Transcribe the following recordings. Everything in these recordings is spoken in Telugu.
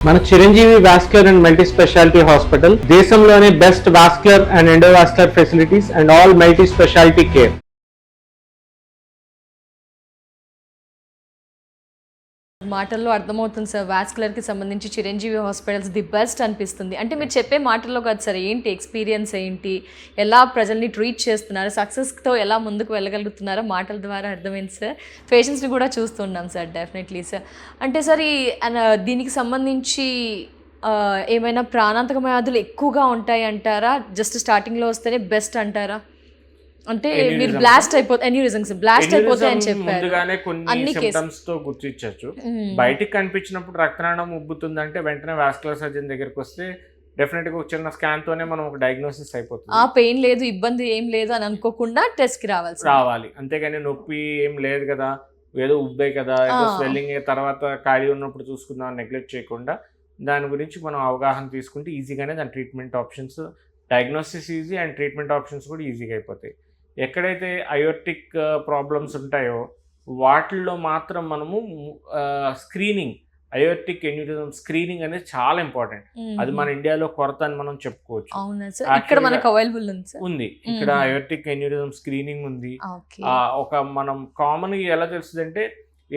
మన Chiranjeevi vascular and multi speciality hospital దేశంలోనే best vascular and endovascular facilities and all multi speciality care. మాటల్లో అర్థమవుతుంది సార్, వాస్కులర్కి సంబంధించి చిరంజీవి హాస్పిటల్స్ ది బెస్ట్ అనిపిస్తుంది. అంటే మీరు చెప్పే మాటల్లో కాదు సార్, ఏంటి ఎక్స్పీరియన్స్ ఏంటి, ఎలా ప్రజల్ని ట్రీట్ చేస్తున్నారు, సక్సెస్తో ఎలా ముందుకు వెళ్ళగలుగుతున్నారో మాటల ద్వారా అర్థమైంది సార్. పేషెంట్స్ని కూడా చూస్తున్నాం సార్, డెఫినెట్లీ సార్. అంటే సార్ దీనికి సంబంధించి ఏమైనా ప్రాణాంతక వ్యాధులు ఎక్కువగా ఉంటాయి అంటారా, జస్ట్ స్టార్టింగ్లో వస్తేనే బెస్ట్ అంటారా? అంటే మీరు బ్లాస్ట్ అయిపోతే అని చెప్పారు, ముందుగానే కొన్ని సింప్టమ్స్ తో గుర్తించవచ్చు. బయటికి కనిపించినప్పుడు రక్తనాళం ఉబ్బుతుందంటే వెంటనే వాస్కులర్ సర్జన్ దగ్గరికి వస్తే డెఫినెట్ గా ఒక చిన్న స్కాన్ తోనే మనం ఒక డయాగ్నోసిస్ అయిపోతుంది. ఆ పెయిన్ లేదు, ఇబ్బంది ఏం లేదు అని అనుకోకుండా టెస్ట్ కి రావాలి. అంతేగాని నొప్పి ఏం లేదు కదా, ఏదో ఉబ్బే కదా, ఏదో స్వెల్లింగ్ తర్వాత ఖాళీ ఉన్నప్పుడు చూసుకుందాం నెగ్లెక్ట్ చేయకుండా దాని గురించి మనం అవగాహన తీసుకుంటే ఈజీగానే దాని treatment options, diagnosis easy and treatment options కూడా ఈజీగా అయిపోతాయి. ఎక్కడైతే అయోర్టిక్ ప్రాబ్లమ్స్ ఉంటాయో వాటిల్లో మాత్రం మనము స్క్రీనింగ్, అయోర్టిక్ ఎన్యూరిజం స్క్రీనింగ్ అనేది చాలా ఇంపార్టెంట్. అది మన ఇండియాలో కొరత అని మనం చెప్పుకోవచ్చు. ఉంది ఇక్కడ అయోర్టిక్ ఎన్యూరిజం స్క్రీనింగ్ ఉంది. ఒక మనం కామన్ గా ఎలా తెలుస్తుంది అంటే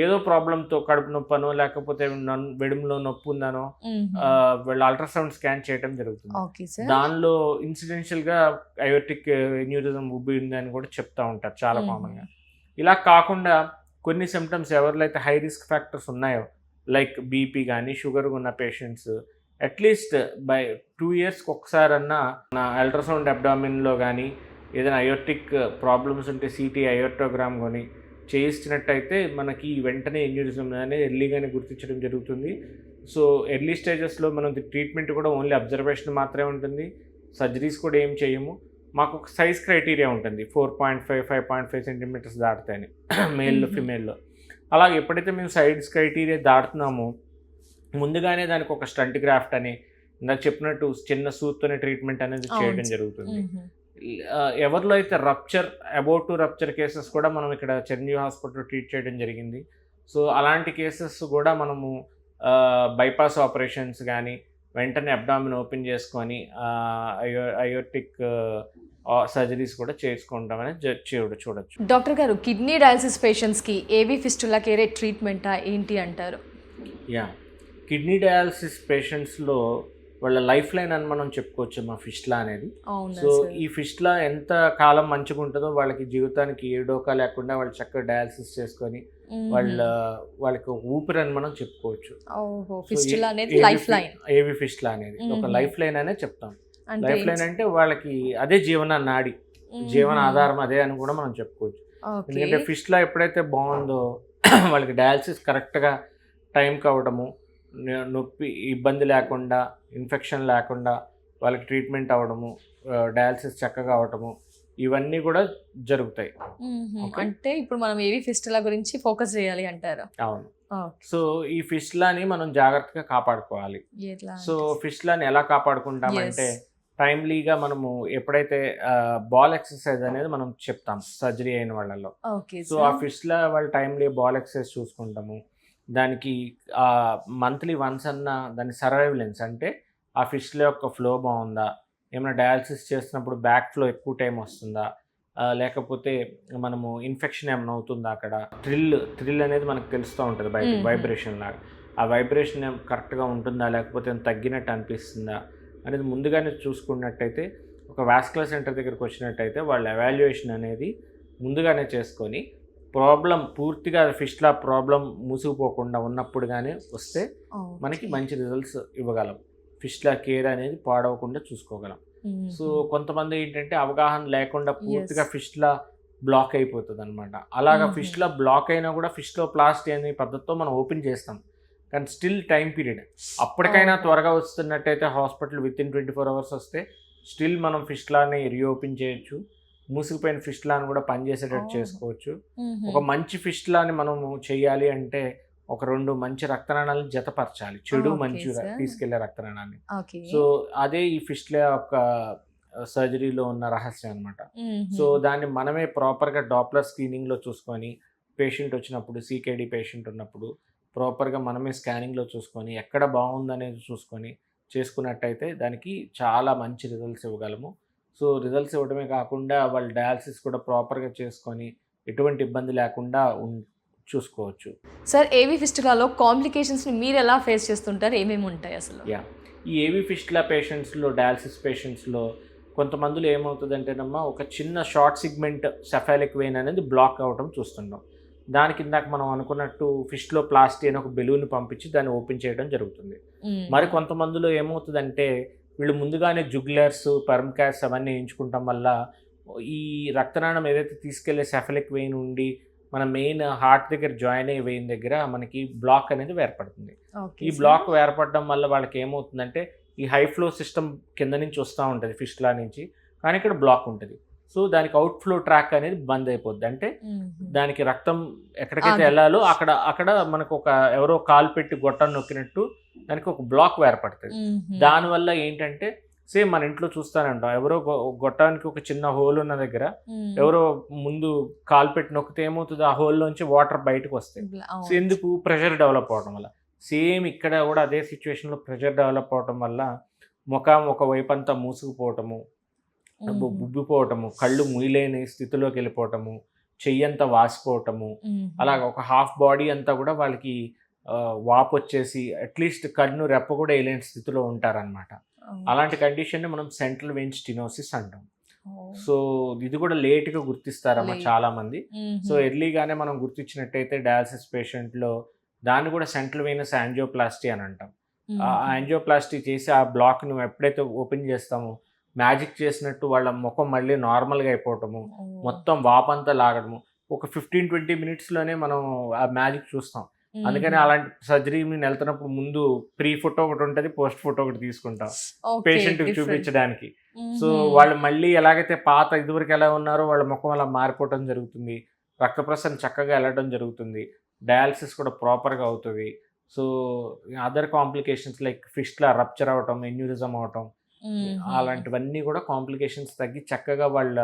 ఏదో ప్రాబ్లంతో కడుపు నొప్పనో లేకపోతే వెడుములో నొప్పి ఉందనో వీళ్ళు అల్ట్రాసౌండ్ స్కాన్ చేయడం జరుగుతుంది. దానిలో ఇన్సిడెన్షియల్ గా అయోర్టిక్ ఎన్యూరిజం ఉబ్బి ఉంది అని కూడా చెప్తా ఉంటారు చాలా కామన్ గా. ఇలా కాకుండా కొన్ని సిమ్టమ్స్ ఎవరిలో అయితే హై రిస్క్ ఫ్యాక్టర్స్ ఉన్నాయో లైక్ బీపీ కానీ షుగర్ ఉన్న పేషెంట్స్ అట్లీస్ట్ బై 2 years ఒకసారి అన్నా అల్ట్రాసౌండ్ అబ్డామిన్లో కానీ ఏదైనా అయోర్టిక్ ప్రాబ్లమ్స్ ఉంటే సిటీ అయోర్టోగ్రామ్ కానీ చేయిస్తున్నట్టయితే మనకి వెంటనే ఎన్యూరిజం అనేది ఎర్లీగానే గుర్తించడం జరుగుతుంది. సో ఎర్లీ స్టేజెస్లో మనం ట్రీట్మెంట్ కూడా ఓన్లీ అబ్జర్వేషన్ మాత్రమే ఉంటుంది, సర్జరీస్ కూడా ఏం చేయము. మాకు ఒక సైజ్ క్రైటీరియా ఉంటుంది, 4.5, 5.5 centimeters దాటితేనే మేల్లో ఫిమేల్లో. అలాగే ఎప్పుడైతే మేము సైజ్ క్రైటీరియా దాటుతున్నామో ముందుగానే దానికి ఒక స్టంట్ గ్రాఫ్ట్ అని ఇందాక చెప్పినట్టు చిన్న సూత్తోనే ట్రీట్మెంట్ అనేది చేయడం జరుగుతుంది. ఎవరిలో అయితే అబౌట్ టు రప్చర్ కేసెస్ కూడా మనం ఇక్కడ చిరంజీవి హాస్పిటల్లో ట్రీట్ చేయడం జరిగింది. సో అలాంటి కేసెస్ కూడా మనము బైపాస్ ఆపరేషన్స్ కానీ వెంటనే అబ్డామిన్ ఓపెన్ చేసుకొని అయోర్టిక్ సర్జరీస్ కూడా చేసుకుంటామని చూడొచ్చు. డాక్టర్ గారు, కిడ్నీ డయాలసిస్ పేషెంట్స్కి ఏవి ఫిస్టులా కేరే ట్రీట్మెంటా ఏంటి అంటారు? కిడ్నీ డయాలసిస్ పేషెంట్స్లో వాళ్ళ లైఫ్ లైన్ అని మనం చెప్పుకోవచ్చు మా ఫిస్టులా అనేది. సో ఈ ఫిస్టులా ఎంత కాలం మంచిగా ఉంటుందో వాళ్ళకి జీవితానికి ఏ డోకా లేకుండా వాళ్ళు చక్కగా డయాలసిస్ చేసుకొని వాళ్ళకి ఊపిరి అని మనం చెప్పుకోవచ్చు. ఏవి ఫిస్టులా అనేది ఒక లైఫ్ లైన్ అనే చెప్తాం. లైఫ్ లైన్ అంటే వాళ్ళకి అదే జీవన నాడి, జీవన ఆధారం అదే అని కూడా మనం చెప్పుకోవచ్చు. ఎందుకంటే ఫిస్టులా ఎప్పుడైతే బాగుందో వాళ్ళకి డయాలసిస్ కరెక్ట్గా టైంకి అవ్వడము, నొప్పి ఇబ్బంది లేకుండా, ఇన్ఫెక్షన్ లేకుండా వాళ్ళకి ట్రీట్మెంట్ అవ్వడము, డయాలసిస్ చక్కగా అవ్వడము, ఇవన్నీ కూడా జరుగుతాయి. అంటే ఇప్పుడు మనం ఏవి ఫిస్టులా గురించి ఫోకస్ చేయాలి అంటారు? అవును. సో ఈ ఫిస్టులాని మనం జాగ్రత్తగా కాపాడుకోవాలి. సో ఫిస్టులాని ఎలా కాపాడుకుంటామంటే టైమ్లీగా మనము ఎప్పుడైతే బాల్ ఎక్సర్సైజ్ అనేది మనం చెప్తాం సర్జరీ అయిన వాళ్ళలో. సో ఆ ఫిస్టులా వాళ్ళు టైమ్లీ బాల్ ఎక్సర్సైజ్ చూసుకుంటాము. దానికి మంత్లీ వన్స్ అన్న దాని సర్వైవలెన్స్ అంటే ఆ ఫిష్లో యొక్క ఫ్లో బాగుందా, ఏమైనా డయాలసిస్ చేస్తున్నప్పుడు బ్యాక్ ఫ్లో ఎక్కువ టైం వస్తుందా, లేకపోతే మనము ఇన్ఫెక్షన్ ఏమైనా అవుతుందా, అక్కడ థ్రిల్ అనేది మనకు తెలుస్తూ ఉంటుంది బయట వైబ్రేషన్ లాగా, ఆ వైబ్రేషన్ కరెక్ట్గా ఉంటుందా లేకపోతే తగ్గినట్టు అనిపిస్తుందా అనేది ముందుగానే చూసుకున్నట్టయితే ఒక వాస్కులర్ సెంటర్ దగ్గరికి వచ్చినట్టయితే వాళ్ళ ఎవాల్యుయేషన్ అనేది ముందుగానే చేసుకొని ప్రాబ్లం పూర్తిగా ఫిస్టులా ప్రాబ్లం మూసుకుపోకుండా ఉన్నప్పుడు కానీ వస్తే మనకి మంచి రిజల్ట్స్ ఇవ్వగలం. ఫిస్టులా కేర్ అనేది పాడవకుండా చూసుకోగలం. సో కొంతమంది ఏంటంటే అవగాహన లేకుండా పూర్తిగా ఫిస్టులా బ్లాక్ అయిపోతుంది అనమాట. అలాగా ఫిస్టులా బ్లాక్ అయినా కూడా ఫిస్టులో ప్లాస్టీ అనే పద్ధతితో మనం ఓపెన్ చేస్తాం, కానీ స్టిల్ టైం పీరియడ్ అప్పటికైనా త్వరగా వస్తున్నట్టయితే హాస్పిటల్ విత్ ఇన్ 24 hours వస్తే స్టిల్ మనం ఫిస్టులాని రీఓపెన్ చేయొచ్చు. మూసుకుపోయిన ఫిస్టులాని కూడా పనిచేసేటట్టు చేసుకోవచ్చు. ఒక మంచి ఫిస్టులాని మనము చేయాలి అంటే ఒక 2 మంచి రక్తనాళాలను జతపరచాలి, చెడు మంచి తీసుకెళ్లే రక్తనాళాన్ని. సో అదే ఈ ఫిస్టులా యొక్క సర్జరీలో ఉన్న రహస్యం అనమాట. సో దాన్ని మనమే ప్రాపర్గా డాప్లర్ స్క్రీనింగ్లో చూసుకొని పేషెంట్ వచ్చినప్పుడు, సీకేడీ పేషెంట్ ఉన్నప్పుడు ప్రాపర్గా మనమే స్కానింగ్లో చూసుకొని ఎక్కడ బాగుందనేది చూసుకొని చేసుకున్నట్టయితే దానికి చాలా మంచి రిజల్ట్స్ ఇవ్వగలము. సో రిజల్ట్స్ ఇవ్వడమే కాకుండా వాళ్ళు డయాలసిస్ కూడా ప్రాపర్గా చేసుకొని ఎటువంటి ఇబ్బంది లేకుండా చూసుకోవచ్చు. సార్ ఏవి ఫిస్టులాలో కాంప్లికేషన్స్ని మీరు ఎలా ఫేస్ చేస్తుంటారు, ఏమేమి ఉంటాయి అసలు? ఈ ఏవి ఫిస్టులా పేషెంట్స్లో, డయాలసిస్ పేషెంట్స్లో కొంతమందిలో ఏమవుతుందంటేనమ్మా ఒక చిన్న షార్ట్ సిగ్మెంట్ సెఫాలిక్ వెయిన్ అనేది బ్లాక్ అవ్వడం చూస్తున్నాం. దానికి ఇందాక మనం అనుకున్నట్టు ఫిస్ట్లో ప్లాస్టీ అని ఒక బెలూన్ పంపించి దాన్ని ఓపెన్ చేయడం జరుగుతుంది. మరి కొంతమందిలో ఏమవుతుందంటే వీళ్ళు ముందుగానే జుగ్లర్స్, పర్మ్కాస్ అవన్నీ వేయించుకుంటాం వల్ల ఈ రక్తనాళం ఏదైతే తీసుకెళ్లే సెఫలిక్ వెయిన్ ఉండి మన మెయిన్ హార్ట్ దగ్గర జాయిన్ అయ్యే వెయిన్ దగ్గర మనకి బ్లాక్ అనేది ఏర్పడుతుంది. ఈ బ్లాక్ ఏర్పడడం వల్ల వాళ్ళకి ఏమవుతుందంటే ఈ హై ఫ్లో సిస్టమ్ కింద నుంచి వస్తూ ఉంటుంది ఫిస్టులా నుంచి, కానీ ఇక్కడ బ్లాక్ ఉంటుంది. సో దానికి అవుట్ ఫ్లో ట్రాక్ అనేది బంద్ అయిపోద్ది. అంటే దానికి రక్తం ఎక్కడికైతే వెళ్ళాలో అక్కడ మనకు ఒక ఎవరో కాలు పెట్టి గొట్టం నొక్కినట్టు దానికి ఒక బ్లాక్ ఏర్పడుతుంది. దానివల్ల ఏంటంటే సేమ్ మన ఇంట్లో చూస్తానంటాం, ఎవరో గొట్టానికి ఒక చిన్న హోల్ ఉన్న దగ్గర ఎవరో ముందు కాలు పెట్టి నొక్కితే ఏమవుతుంది, ఆ హోల్లోంచి వాటర్ బయటకు వస్తాయి. సో ఎందుకు? ప్రెషర్ డెవలప్ అవడం వల్ల. సేమ్ ఇక్కడ కూడా అదే సిచ్యువేషన్లో ప్రెషర్ డెవలప్ అవడం వల్ల ముఖం ఒకవైపు అంతా మూసుకుపోవటము, ఉబ్బిపోవటము, కళ్ళు ముయ్యలేని స్థితిలోకి వెళ్ళిపోవటము, చెయ్యంతా వాసిపోవటము, అలాగ ఒక హాఫ్ బాడీ అంతా కూడా వాళ్ళకి వాపు వచ్చేసి అట్లీస్ట్ కన్ను రెప్ప కూడా వేయలేని స్థితిలో ఉంటారనమాట. అలాంటి కండిషన్ని మనం సెంట్రల్ వెయిన్ స్టెనోసిస్ అంటాం. సో ఇది కూడా లేట్గా గుర్తిస్తారమ్మా చాలా మంది. సో ఎర్లీగానే మనం గుర్తించినట్టయితే డయాలసిస్ పేషెంట్లో దాన్ని కూడా సెంట్రల్ వెయినస్ యాంజియోప్లాస్టీ అని అంటాం. ఆ యాంజియోప్లాస్టీ చేసి ఆ బ్లాక్ను ఎప్పుడైతే ఓపెన్ చేస్తామో మ్యాజిక్ చేసినట్టు వాళ్ళ ముఖం మళ్ళీ నార్మల్గా అయిపోవటము, మొత్తం వాపంతా లాగడము ఒక 15-20 మినిట్స్లోనే మనం ఆ మ్యాజిక్ చూస్తాం. అందుకని అలాంటి సర్జరీ నేను వెళ్తున్నప్పుడు ముందు ప్రీ ఫోటో ఒకటి ఉంటుంది, పోస్ట్ ఫోటో ఒకటి తీసుకుంటాం పేషెంట్కి చూపించడానికి. సో వాళ్ళు మళ్ళీ ఎలాగైతే పాత ఇదివరకు ఎలా ఉన్నారో వాళ్ళ ముఖం అలా మారిపోవడం జరుగుతుంది, రక్త ప్రసరణ చక్కగా వెళ్ళడం జరుగుతుంది, డయాలసిస్ కూడా ప్రాపర్గా అవుతుంది. So other complications like fistula rupture అవ్వటం, ఎన్యూరిజం అవటం, అలాంటివన్నీ కూడా కాంప్లికేషన్స్ తగ్గి చక్కగా వాళ్ళ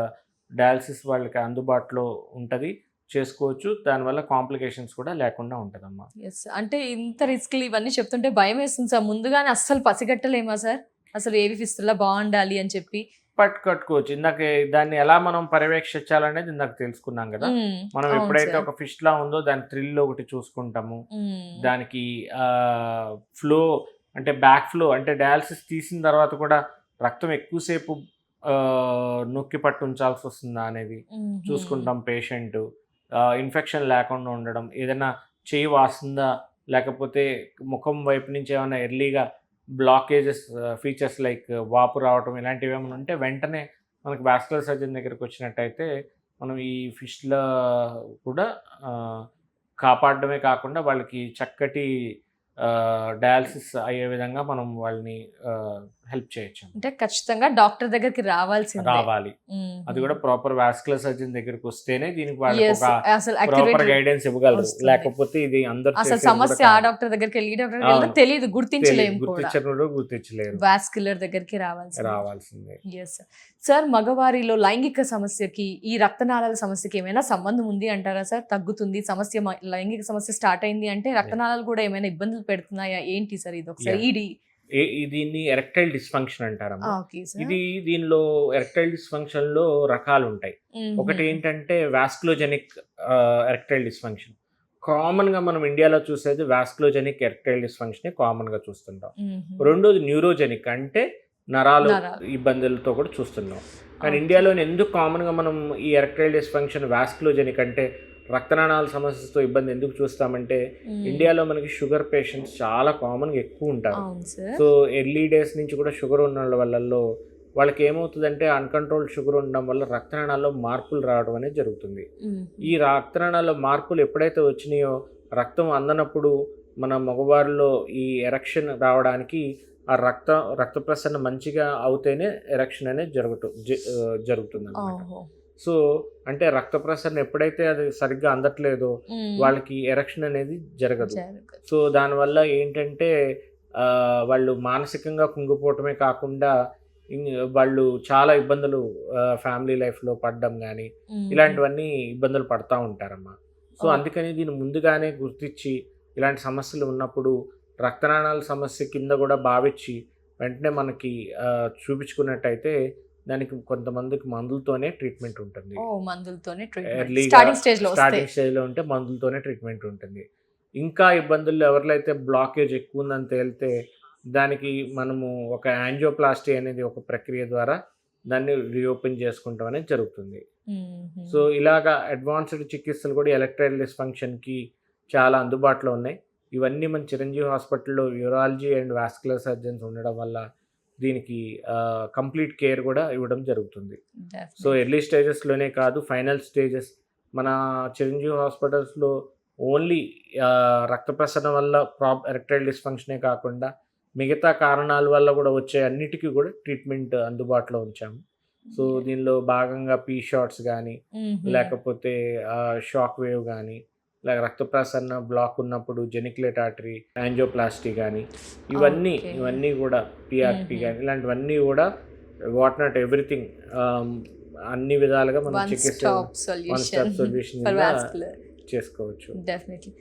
డయాలసిస్ వాళ్ళకి అందుబాటులో ఉంటుంది, చేసుకోవచ్చు. దానివల్ల కాంప్లికేషన్స్ కూడా లేకుండా ఉంటుందమ్మా. ఎస్, అంటే ఇంత రిస్క్లు ఇవన్నీ చెప్తుంటే భయం వేస్తుంది సార్. ముందుగానే అస్సలు పసిగట్టలేమా సార్ అసలు ఏవి ఫిస్టులా బాగుండాలి అని చెప్పి? కట్టుకోవచ్చు. ఇందాక దాన్ని ఎలా మనం పర్యవేక్షించాలనేది ఇందాక తెలుసుకున్నాం కదా. మనం ఎప్పుడైతే ఒక ఫిస్టులా ఉందో దాని థ్రిల్ ఒకటి చూసుకుంటాము, దానికి ఫ్లో అంటే బ్యాక్ ఫ్లో అంటే డయాలసిస్ తీసిన తర్వాత కూడా రక్తం ఎక్కువసేపు నొక్కి పట్టు ఉంచాల్సి వస్తుందా అనేది చూసుకుంటాం. పేషెంట్ ఇన్ఫెక్షన్ లేకుండా ఉండడం, ఏదైనా చేయి వాస్తుందా లేకపోతే ముఖం వైపు నుంచి ఏమైనా ఎర్లీగా బ్లాకేజెస్ ఫీచర్స్ లైక్ వాపు రావటం ఇలాంటివి ఏమైనా ఉంటే వెంటనే మనకి వాస్కులర్ సర్జన్ దగ్గరికి వచ్చినట్టయితే మనం ఈ ఫిస్టులా కూడా కాపాడడమే కాకుండా వాళ్ళకి చక్కటి డయాలసిస్ అయ్యే విధంగా మనం వాళ్ళని హెల్ప్ చేయొచ్చు. అంటే ఖచ్చితంగా డాక్టర్ దగ్గరికి రావాలి. అది కూడా ప్రాపర్ వాస్కులర్ సర్జన్ దగ్గరికి వస్తేనే దీనికి ప్రాపర్ గైడెన్స్ ఇవ్వగలరు. లేకపోతే ఇది అందరూ సమస్య ఆ డాక్టర్ దగ్గరికి వెళ్ళి డాక్టర్ తెలియదు, గుర్తించలేరు. వాస్కులర్ దగ్గరికి రావాల్సిందే. సార్ మగవారిలో లైంగిక సమస్యకి ఈ రక్తనాళాల సమస్యకి ఏమైనా సంబంధం ఉంది అంటారా సార్? తగ్గుతుంది సమస్య, లైంగిక సమస్య స్టార్ట్ అయింది అంటే రక్తనాళాలు కూడా ఏమైనా ఇబ్బందులు పెడుతున్నాయా ఏంటి సార్? ఇది ఒకసారి దీన్ని ఎరెక్టైల్ డిస్ఫంక్షన్ అంటారమ్మా. దీనిలో ఎరెక్టైల్ డిస్ఫంక్షన్ లో రకాలు ఉంటాయి. ఒకటి ఏంటంటే వాస్కులోజెనిక్ ఎరెక్టైల్ డిస్ఫంక్షన్. కామన్ గా మనం ఇండియాలో చూసేది వాస్కులోజెనిక్ ఎరెక్టైల్ డిస్ఫంక్షన్ కామన్ గా చూస్తుంటాం. రెండోది న్యూరోజెనిక్ అంటే నరాలు ఇబ్బందులతో కూడా చూస్తున్నాం. కానీ ఇండియాలో ఎందుకు కామన్ గా మనం ఈ ఎరెక్టైల్ డిస్ఫంక్షన్ వాస్కులోజెనిక్ అంటే రక్తనాళాల సమస్యతో ఇబ్బంది ఎందుకు చూస్తామంటే ఇండియాలో మనకి షుగర్ పేషెంట్స్ చాలా కామన్గా ఎక్కువ ఉంటారు. సో ఎర్లీ డేస్ నుంచి కూడా షుగర్ ఉన్న వాళ్ళల్లో వాళ్ళకి ఏమవుతుందంటే అన్కంట్రోల్డ్ షుగర్ ఉండడం వల్ల రక్తనాళాల్లో మార్పులు రావడం అనేది జరుగుతుంది. ఈ రక్తనాళాల్లో మార్పులు ఎప్పుడైతే వచ్చినాయో రక్తం అందనప్పుడు మన మగవారిలో ఈ ఎరెక్షన్ రావడానికి ఆ రక్త ప్రసరణ మంచిగా అవుతేనే ఎరెక్షన్ అనేది జరుగుతుంది అన్నమాట. సో అంటే రక్త ప్రసరణ ఎప్పుడైతే అది సరిగ్గా అందట్లేదో వాళ్ళకి ఎరెక్షన్ అనేది జరగదు. సో దానివల్ల ఏంటంటే వాళ్ళు మానసికంగా కుంగిపోవటమే కాకుండా వాళ్ళు చాలా ఇబ్బందులు ఫ్యామిలీ లైఫ్లో పడడం కానీ ఇలాంటివన్నీ ఇబ్బందులు పడతా ఉంటారమ్మా. సో అందుకని దీన్ని ముందుగానే గుర్తించి ఇలాంటి సమస్యలు ఉన్నప్పుడు రక్తనాళాల సమస్య కింద కూడా భావించి వెంటనే మనకి చూపించుకున్నట్టయితే దానికి కొంతమందికి మందులతోనే ట్రీట్మెంట్ ఉంటుంది. మందులతోనే స్టార్టింగ్ స్టేజ్లో ఉంటే మందులతోనే ట్రీట్మెంట్ ఉంటుంది. ఇంకా ఇబ్బందులు ఎవరిలైతే బ్లాకేజ్ ఎక్కువ ఉందని తేలితే దానికి మనము ఒక యాంజియోప్లాస్టీ అనేది ఒక ప్రక్రియ ద్వారా దాన్ని రీఓపెన్ చేసుకుంటాం అనేది జరుగుతుంది. సో ఇలాగా అడ్వాన్స్డ్ చికిత్సలు కూడా ఎలక్ట్రైల్ డిస్ఫంక్షన్కి చాలా అందుబాటులో ఉన్నాయి. ఇవన్నీ మన చిరంజీవి హాస్పిటల్లో యూరాలజీ అండ్ వాస్కులర్ సర్జన్స్ ఉండడం వల్ల దీనికి కంప్లీట్ కేర్ కూడా ఇవ్వడం జరుగుతుంది. సో ఎర్లీ స్టేజెస్లోనే కాదు, ఫైనల్ స్టేజెస్ మన చిరంజీవి హాస్పిటల్స్లో ఓన్లీ రక్త ప్రసరణ వల్ల ఎరెక్టైల్ డిస్ఫంక్షనే కాకుండా మిగతా కారణాల వల్ల కూడా వచ్చే అన్నిటికీ కూడా ట్రీట్మెంట్ అందుబాటులో ఉంచాము. సో దీనిలో భాగంగా పీ షాట్స్ కానీ లేకపోతే షాక్ వేవ్ కానీ, లేక రక్త ప్రసరణ బ్లాక్ ఉన్నప్పుడు జెనిక్యులేట్ ఆర్టరీ యాంజియోప్లాస్టీ కానీ ఇవన్నీ కూడా పిఆర్పి కానీ ఇలాంటివన్నీ కూడా వాట్ నాట్ ఎవ్రీథింగ్ అన్ని విధాలుగా మనం చికిత్స వన్ స్టాప్ సొల్యూషన్ చేసుకోవచ్చు. డెఫినెట్లీ.